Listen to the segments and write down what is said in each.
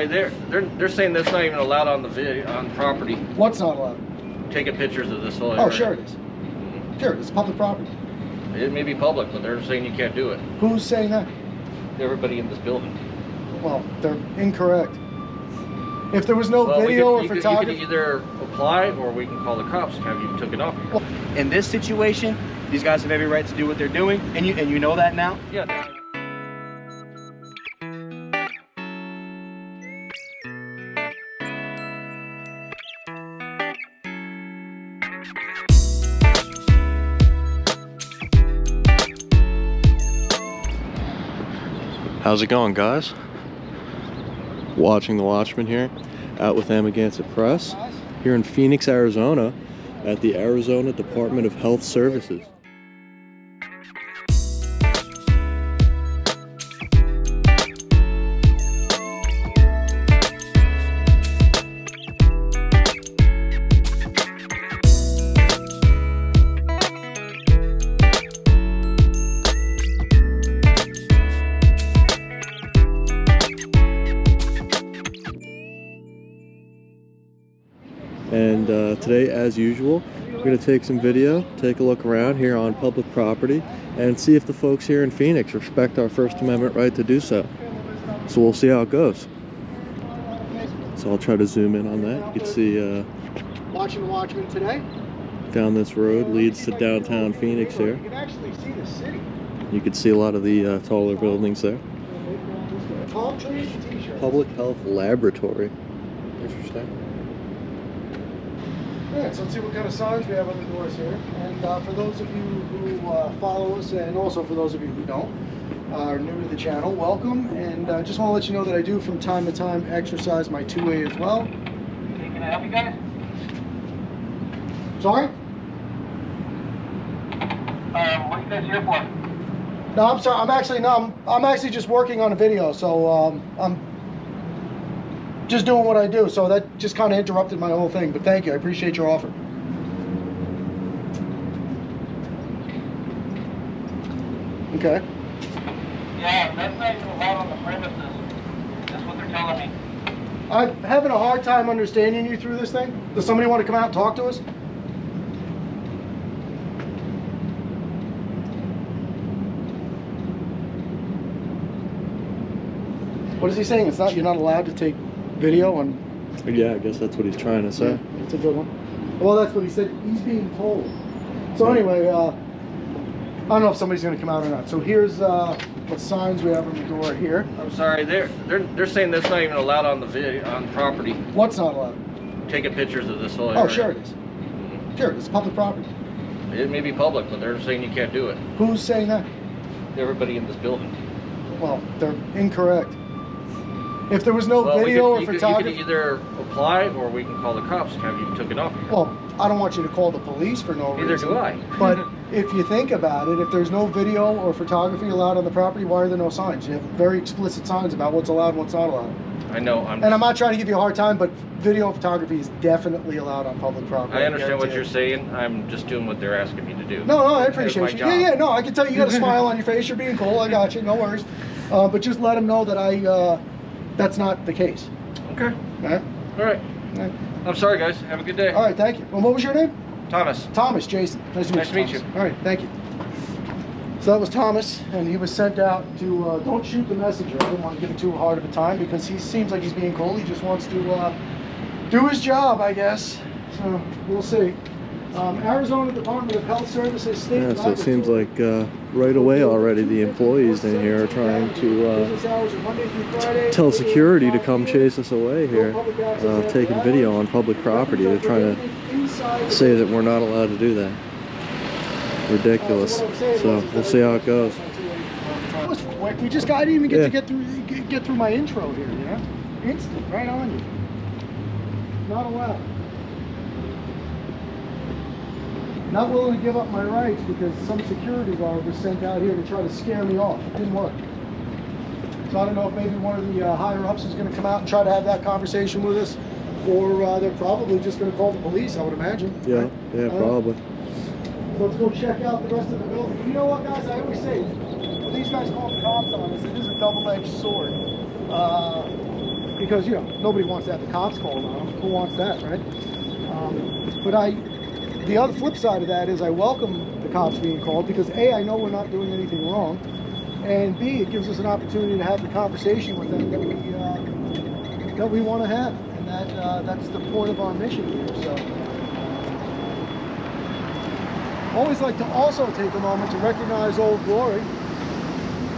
They're saying that's not even allowed on the video on property. What's not allowed? Taking pictures of this whole area. Oh, sure it is. Sure, it's public property. It may be public, but they're saying you can't do it. Who's saying that? Everybody in this building. Well, they're incorrect. If there was no video or photography, you could either apply or we can call the cops and have you taken off. In this situation, these guys have every right to do what they're doing, and you know that now? Yeah. How's it going, guys? Watching the Watchmen here, out with Amagansett Press, here in Phoenix, Arizona, at the Arizona Department of Health Services. And today, as usual, we're going to take some video, take a look around here on public property, and see if the folks here in Phoenix respect our First Amendment right to do so. So we'll see how it goes. So I'll try to zoom in on that. You can see watching Watchmen today. Down this road leads to downtown Phoenix here. You can actually see the city. You can see a lot of the taller buildings there. Palm trees, t-shirts. Public Health Laboratory. Interesting. Alright, so let's see what kind of signs we have on the doors here. And for those of you who follow us, and also for those of you who don't, are new to the channel, welcome. And just want to let you know that I do from time to time exercise my two-way as well. Hey, can I help you guys? Sorry? What are you guys here for? No, I'm sorry. I'm actually just working on a video, so I'm just doing what I do. So that just kind of interrupted my whole thing. But thank you. I appreciate your offer. Okay. Yeah, that's not even allowed on the premises. That's what they're telling me. I'm having a hard time understanding you through this thing. Does somebody want to come out and talk to us? What is he saying? It's not, you're not allowed to take video and... Yeah, I guess that's what he's trying to say. Yeah, that's a good one. Well, that's what he said. He's being told. So anyway, I don't know if somebody's going to come out or not. So here's what signs we have on the door here. I'm sorry, they're saying that's not even allowed on the video on property. What's not allowed? Taking pictures of this whole area. Oh, sure it is. Sure, it's public property. It may be public, but they're saying you can't do it. Who's saying that? Everybody in this building. Well, they're incorrect. If there was no video or photography, you could either apply or we can call the cops and have you taken off. Well, I don't want you to call the police for no reason. Neither do I. But if you think about it, if there's no video or photography allowed on the property, why are there no signs? You have very explicit signs about what's allowed and what's not allowed. I know. And I'm not trying to give you a hard time, but video and photography is definitely allowed on public property. I understand what you're saying. I'm just doing what they're asking me to do. No, I appreciate you. Job. Yeah, no, I can tell you got a smile on your face. You're being cool. I got you. No worries. But just let them know that that's not the case. Okay. All right. All right. All right. I'm sorry, guys. Have a good day. All right. Thank you. Well, what was your name? Thomas. Thomas. Jason. Nice to meet you. All right. Thank you. So that was Thomas, and he was sent out to don't shoot the messenger. I didn't want to give him too hard of a time because he seems like he's being cool. He just wants to do his job, I guess. So we'll see. Arizona Department of Health Services State. Yeah, so it seems like right away already the employees in here are trying to tell security to come chase us away here, taking video on public property. They're trying to say that we're not allowed to do that. Ridiculous. So we'll see how it goes. That was quick. We just I didn't even get through my intro here, you know? Instant, right on you. Not allowed. Not willing to give up my rights because some security guard was sent out here to try to scare me off. It didn't work. So I don't know if maybe one of the higher ups is going to come out and try to have that conversation with us, or they're probably just going to call the police, I would imagine. Yeah, yeah, probably. So let's go check out the rest of the building. You know what, guys? I always say, when these guys call the cops on us, it is a double-edged sword. because, you know, nobody wants to have the cops called on them. Who wants that, right? But the other flip side of that is I welcome the cops being called because A, I know we're not doing anything wrong, and B, it gives us an opportunity to have the conversation with them that we want to have, and that's the point of our mission here. So, always like to also take a moment to recognize Old Glory,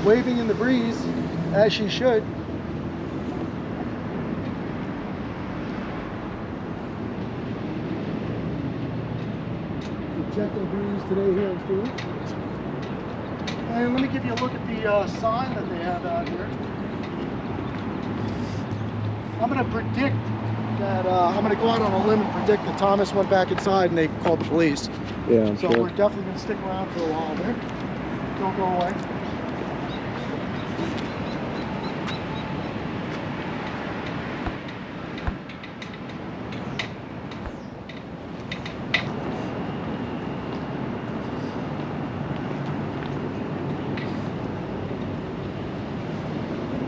waving in the breeze as she should. Gentle breeze today here in Phoenix. And let me give you a look at the sign that they have out here. I'm going to predict that, I'm going to go out on a limb and predict that Thomas went back inside and they called the police. Yeah, I'm so sure. we're definitely going to stick around for a while there. Don't go away.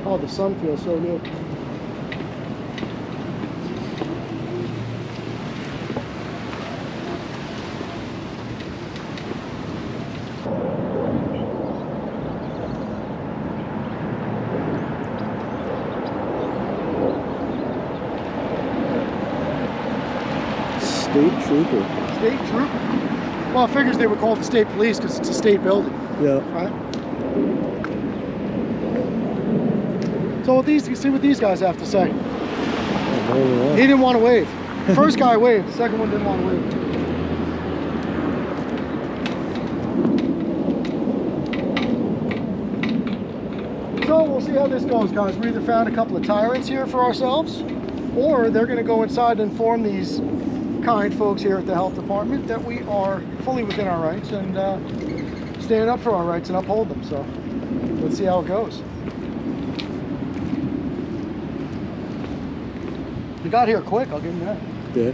Oh, the sun feels so good. State trooper. State trooper? Well, it figures they would call the state police because it's a state building. Yeah. Right? So these, you see what these guys have to say. He didn't want to wave. The first guy waved, the second one didn't want to wave. So we'll see how this goes, guys. We either found a couple of tyrants here for ourselves, or they're going to go inside and inform these kind folks here at the health department that we are fully within our rights and stand up for our rights and uphold them. So let's see how it goes. You got here quick, I'll give him that. Yeah.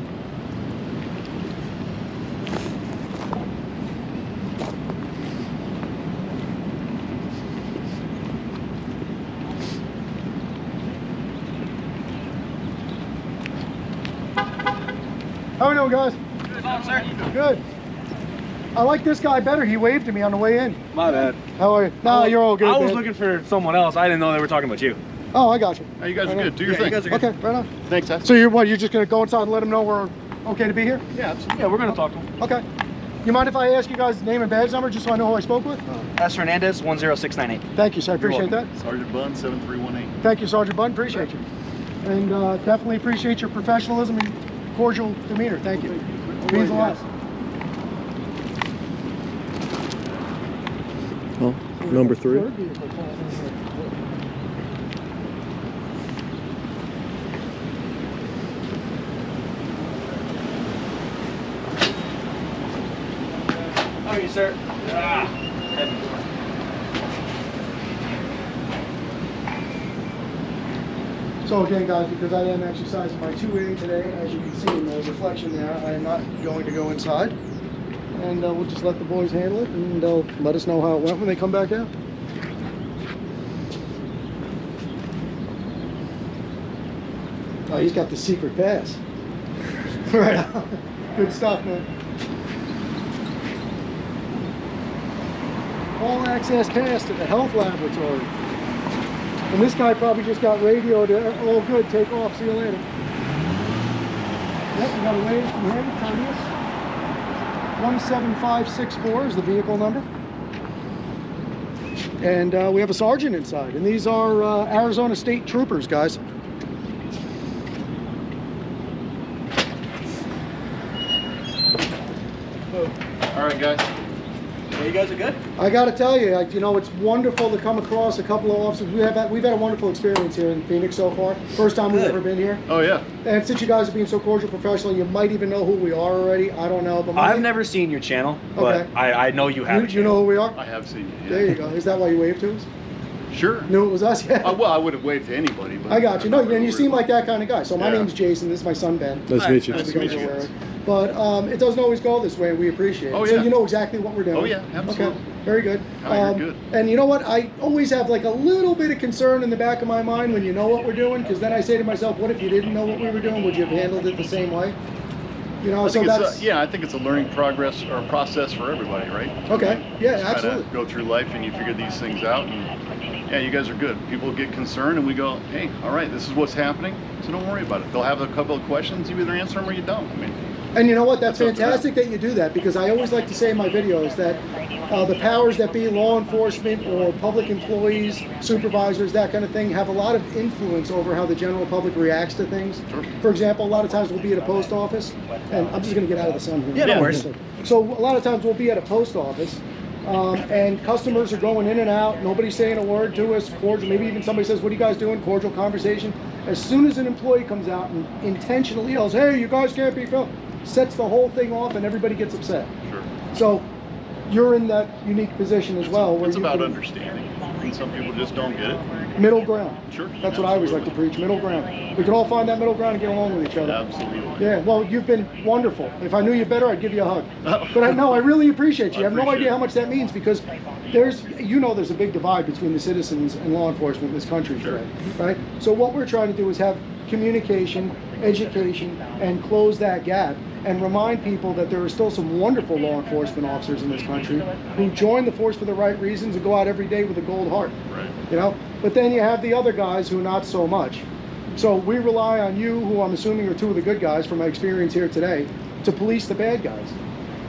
How we doing, guys? Good, sir. Good. I like this guy better. He waved to me on the way in. My bad. How are you? No, you're all good. I was man. looking for someone else. I didn't know they were talking about you. Oh, I got you. Hey, you guys Right are on. good. Do your Yeah, thing. you guys are good. Okay, right on. Thanks, Seth. So you're what? You're just gonna go inside and let them know we're okay to be here? Yeah, absolutely. Yeah, we're gonna talk to him. Okay. You mind if I ask you guys name and badge number just so I know who I spoke with? S. Hernandez, 10698. Thank you, sir. I appreciate that. Sergeant Bunn, 7318. Thank you, Sergeant Bunn. Appreciate you. And definitely appreciate your professionalism and cordial demeanor. Thank you. It means a lot. Oh, number 3. Third vehicle calling in here. How are you, sir? So again, guys, because I am exercising my 2A today, as you can see in the reflection there, I am not going to go inside. And we'll just let the boys handle it, and they'll let us know how it went when they come back out. Oh, he's got the secret pass. Right on. Good stuff, man. All access pass to the health laboratory. And this guy probably just got radioed, all good, take off, see you later. Yep, we got a wave from here, Hernandez. 17564 is the vehicle number. And we have a sergeant inside, and these are Arizona State Troopers, guys. All right, guys. Yeah, you guys are good? I got to tell you, you know, it's wonderful to come across a couple of officers. We've had a wonderful experience here in Phoenix so far. First time we've ever been here. Oh, yeah. And since you guys are being so cordial, professional, you might even know who we are already. I don't know, but I've never seen your channel, but Okay. I know you have. You know who we are? I have seen you. Yeah. There you go. Is that why you waved to us? Sure. Knew it was us? Yeah. Well, I would have waved to anybody. But I got you. I'm No, not and really you seem worried like that kind of guy. So my Yeah. name's Jason. This is my son, Ben. Nice to meet you. Nice to meet You guys you. are aware. But it doesn't always go this way. We appreciate it. Oh, So yeah. you know exactly what we're doing. Oh, yeah, absolutely. Okay. Very good. Oh, you're good. And you know what? I always have like a little bit of concern in the back of my mind when you know what we're doing, because then I say to myself, what if you didn't know what we were doing? Would you have handled it the same way? You know, so that's... yeah, I think it's a learning progress or process for everybody, right? Okay, yeah, Just absolutely. kinda go through life and you figure these things out, and yeah, you guys are good. People get concerned and we go, hey, all right, this is what's happening, so don't worry about it. They'll have a couple of questions, you either answer them or you don't. I mean, and you know what? That's up to them. fantastic that you do that, because I always like to say in my videos that the powers that be, law enforcement or public employees, supervisors, that kind of thing, have a lot of influence over how the general public reacts to things. Sure. For example, a lot of times we'll be at a post office, and I'm just going to get out of the sun here. Yeah, no worries. So a lot of times we'll be at a post office, and customers are going in and out, nobody's saying a word to us, cordial, maybe even somebody says, what are you guys doing? Cordial conversation. As soon as an employee comes out and intentionally yells, hey, you guys can't be filmed, sets the whole thing off and everybody gets upset. sure. So you're in that unique position as well. Where It's you about can- understanding, and some people just don't get it. Middle ground. Sure. That's what I always like to preach, middle ground. We can all find that middle ground and get along with each other. Absolutely. Yeah, well, you've been wonderful. If I knew you better, I'd give you a hug. But I really appreciate you. I I have no appreciate idea it. how much that means, because there's a big divide between the citizens and law enforcement in this country Sure. today, right? So what we're trying to do is have communication, education, and close that gap, and remind people that there are still some wonderful law enforcement officers in this country who join the force for the right reasons and go out every day with a gold heart. Right. You know, but then you have the other guys who not so much. So we rely on you, who I'm assuming are two of the good guys from my experience here today, to police the bad guys.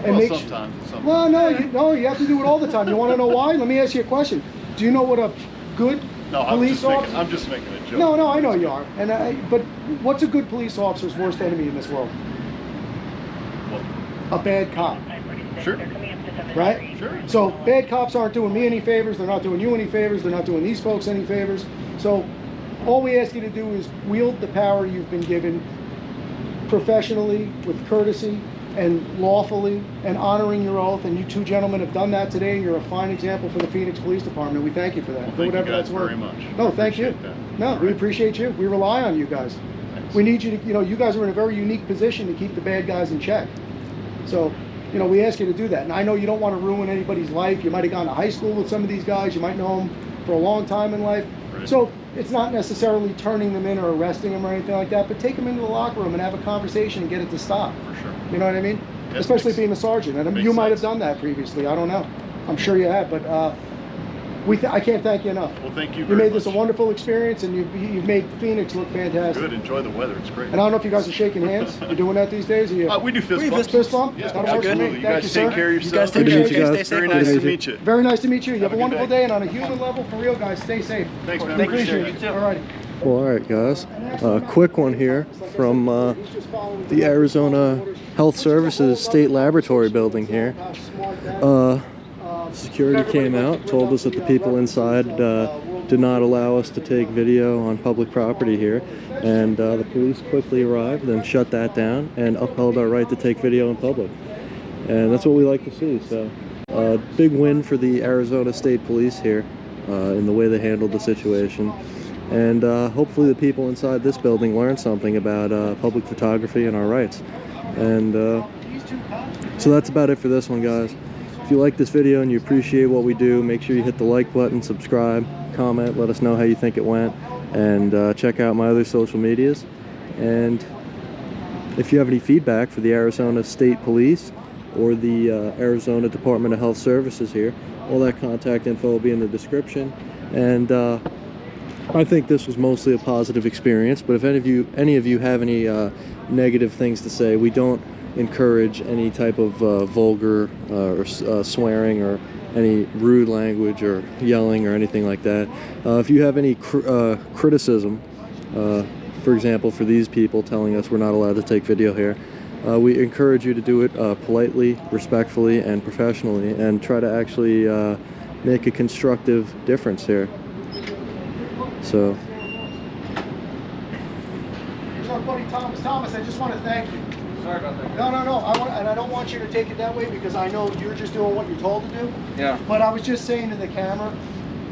And Well, make sometimes. well, no, you have to do it all the time. You want to know why? Let me ask you a question. Do you know what a good No, I'm police just, making, officer? I'm just making a joke. No, I know you are. But what's a good police officer's worst enemy in this world? A bad cop. Sure. Right? Sure. So bad cops aren't doing me any favors, they're not doing you any favors, they're not doing these folks any favors. So all we ask you to do is wield the power you've been given professionally, with courtesy, and lawfully, and honoring your oath. And you two gentlemen have done that today, and you're a fine example for the Phoenix Police Department. We thank you for that. Well, for thank you whatever guys that's worth. very much. No, thank you. Appreciate that. No, All we right. appreciate you. We rely on you guys. Thanks. We need you to, you guys are in a very unique position to keep the bad guys in check. So, we ask you to do that. And I know you don't want to ruin anybody's life. You might have gone to high school with some of these guys. You might know them for a long time in life. Right. So it's not necessarily turning them in or arresting them or anything like that, but take them into the locker room and have a conversation and get it to stop. For sure. You know what I mean? Yes, Especially makes- being a sergeant. And makes you might have sense. done that previously. I don't know. I'm sure you have, but I can't thank you enough. Well, thank you You very made this a much. wonderful experience, and you've made Phoenix look fantastic. Good. Enjoy the weather. It's great. And I don't know if you guys are shaking hands. You're doing that these days? Or you? We do fist bumps. Fist bump? Yeah, That'll work for me. absolutely. You Thank guys you, take sir. care of You yourself. guys take Good to care. meet you Stay guys. safe. Very guys. nice Good to to meet meet you. Very nice to meet you. You have Have a a good wonderful day. day, and on a human level, for real, guys, stay safe. Thanks, man. Thank you, Appreciate sir. it. You too. All right. Well, all right, guys. Quick one here from the Arizona Health Services State Laboratory building here. Security came out, told us that the people inside did not allow us to take video on public property here, and the police quickly arrived and shut that down and upheld our right to take video in public. And that's what we like to see. So big win for the Arizona State Police here in the way they handled the situation. And hopefully the people inside this building learn something about public photography and our rights. And so that's about it for this one, guys. If you like this video and you appreciate what we do, make sure you hit the like button, subscribe, comment, let us know how you think it went, and check out my other social medias. And if you have any feedback for the Arizona State Police or the Arizona Department of Health Services here, all that contact info will be in the description. And I think this was mostly a positive experience, but if any of you have any negative things to say, we don't encourage any type of vulgar or swearing or any rude language or yelling or anything like that. If you have any criticism, for example, for these people telling us we're not allowed to take video here, we encourage you to do it politely, respectfully, and professionally, and try to actually make a constructive difference here. So, Here's our buddy Thomas. Thomas, I just want to thank you. Sorry about that. No. I don't want you to take it that way, because I know you're just doing what you're told to do. Yeah. But I was just saying to the camera,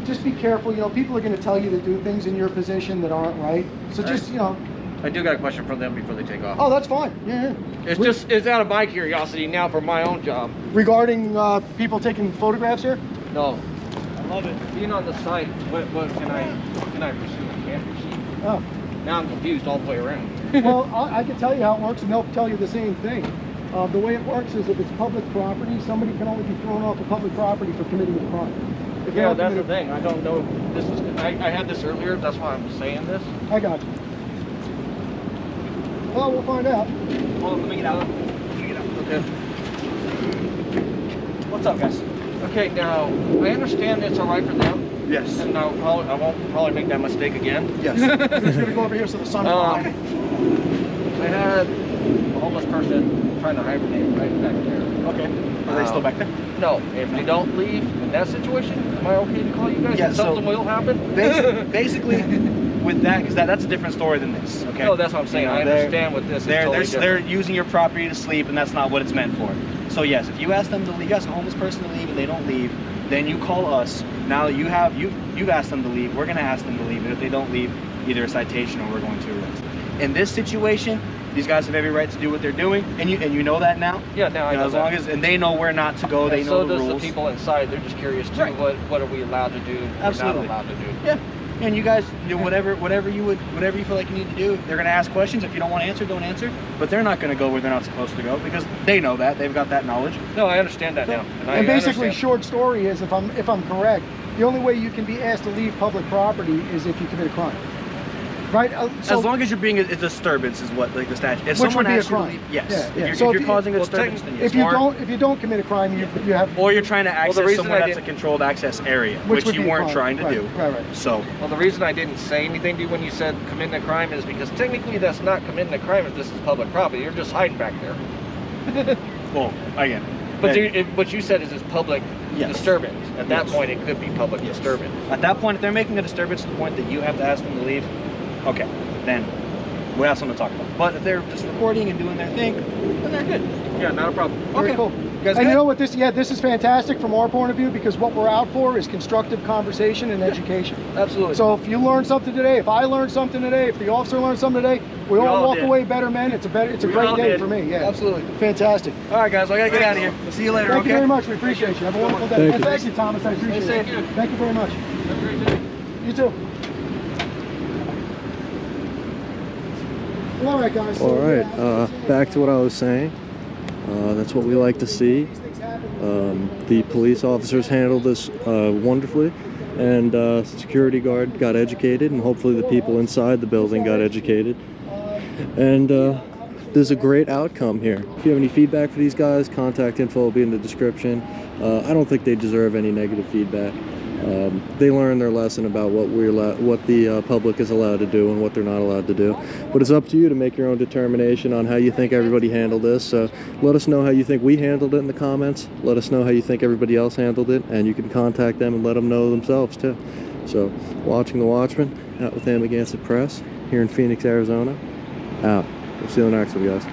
just be careful. People are going to tell you to do things in your position that aren't right. So just, I do got a question for them before they take off. Oh, that's fine. Yeah. It's out of my curiosity now for my own job. Regarding people taking photographs here? No. I love it. Being on the site, what can I pursue? I can't pursue. Oh. Now I'm confused all the way around. Well, I can tell you how it works, and they'll tell you the same thing. The way it works is if it's public property, somebody can only be thrown off of public property for committing a crime. If Yeah, they're that's the committing- thing. I don't know. This is. I had this earlier. That's why I'm saying this. I got you. Well, we'll find out. Hold on, let me get out. Okay. What's up, guys? Okay. Now I understand it's all right for them, Yes. and I won't probably make that mistake again. Yes. I'm just going to go over here so the sun's behind. I had a homeless person trying to hibernate right back there. Okay. Are they still back there? No. If they don't leave in that situation, am I okay to call you guys? Yeah, And so- something will happen. Basically, with that, because that's a different story than this. Okay. No, that's what I'm saying. You know, I understand what this is. Totally they're different. using your property to sleep, and that's not what it's meant for. So yes, if you ask them to leave, you ask a homeless person to leave, and they don't leave, then you call us. Now that you've asked them to leave, we're going to ask them to leave, and if they don't leave, either a citation or we're going to arrest. In this situation, these guys have every right to do what they're doing, and you know that now. Yeah, now I You know as that. long as and they know where not to go, they And know so the does rules. the people inside. They're just curious too. Right. What are we allowed to do? Absolutely. We're not allowed to do. Yeah, and you guys do whatever you feel like you need to do. They're gonna ask questions. If you don't want to answer, don't answer. But they're not gonna go where they're not supposed to go because they know that they've got that knowledge. No, I understand that now. I And basically, understand. short story is, if I'm correct, the only way you can be asked to leave public property is if you commit a crime, right? So, as long as you're being a disturbance is what like the statute. If Which someone would be a asks you to crime. leave, yes. Yeah, If yeah. you're, So if you're if you- causing a well, disturbance, then yes. if you don't commit a crime, you have, or you're trying to the access reason somewhere I that's a did- controlled access area, Which which would you be a weren't crime. trying to Right, do. right. So Well, the reason I didn't say anything to you when you said committing a crime is because technically that's not committing a crime if this is public property. You're just hiding back there. well, again. But hey, what you said is it's public Yes. disturbance. At that Yes. point, it could be public disturbance. At that point, if they're making a disturbance to the point that you have to ask them to leave, okay, then we have something to talk about. But if they're just recording and doing their thing, then they're good. Yeah, not a problem. Very Okay. cool. You guys And you good? know what, this is fantastic from our point of view, because what we're out for is constructive conversation and education. Absolutely. So if you learned something today, if I learned something today, if the officer learned something today, we all all walk did. away better men. It's a We great all day did. for me. Yeah, Absolutely. fantastic. All right, guys. I gotta get out of here. We'll see you later, Thank okay? you very much. We appreciate you. Have a wonderful day. Thank And you. thank you, Thomas. I appreciate Stay it. safe. Thank you very much. Have a great day. You too. Well, all right, guys. All So, right, yeah, back to what I was saying. That's what we like to see. these things happen. The police officers handled this wonderfully, and security guard got educated, and hopefully the people inside the building got educated. And there's a great outcome here. If you have any feedback for these guys, contact info will be in the description. I don't think they deserve any negative feedback. They learned their lesson about what the public is allowed to do and what they're not allowed to do. But it's up to you to make your own determination on how you think everybody handled this. So let us know how you think we handled it in the comments. Let us know how you think everybody else handled it, and you can contact them and let them know themselves too. So, watching The Watchman, out with Amagansett Press, here in Phoenix, Arizona. Out. We'll see you in the next one, guys.